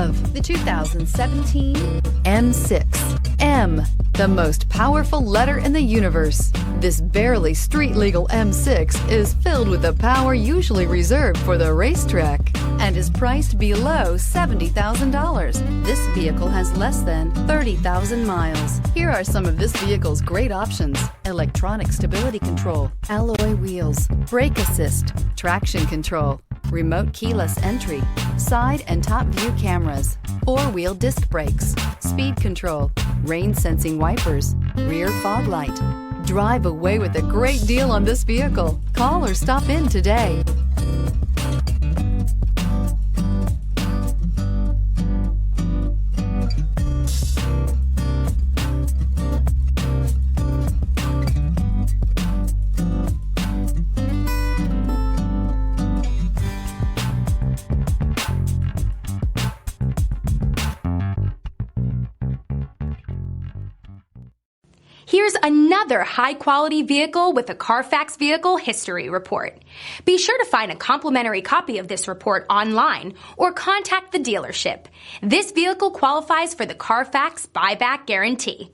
of the 2017 M6. M, the most powerful letter in the universe. This barely street-legal M6 is filled with the power usually reserved for the racetrack and is priced below $70,000. This vehicle has less than 30,000 miles. Here are some of this vehicle's great options: electronic stability control, alloy wheels, brake assist, traction control, remote keyless entry, side and top view cameras, four-wheel disc brakes, speed control, rain sensing wipers, rear fog light. Drive away with a great deal on this vehicle. Call or stop in today. Here's another high-quality vehicle with a Carfax Vehicle History Report. Be sure to find a complimentary copy of this report online or contact the dealership. This vehicle qualifies for the Carfax Buyback Guarantee.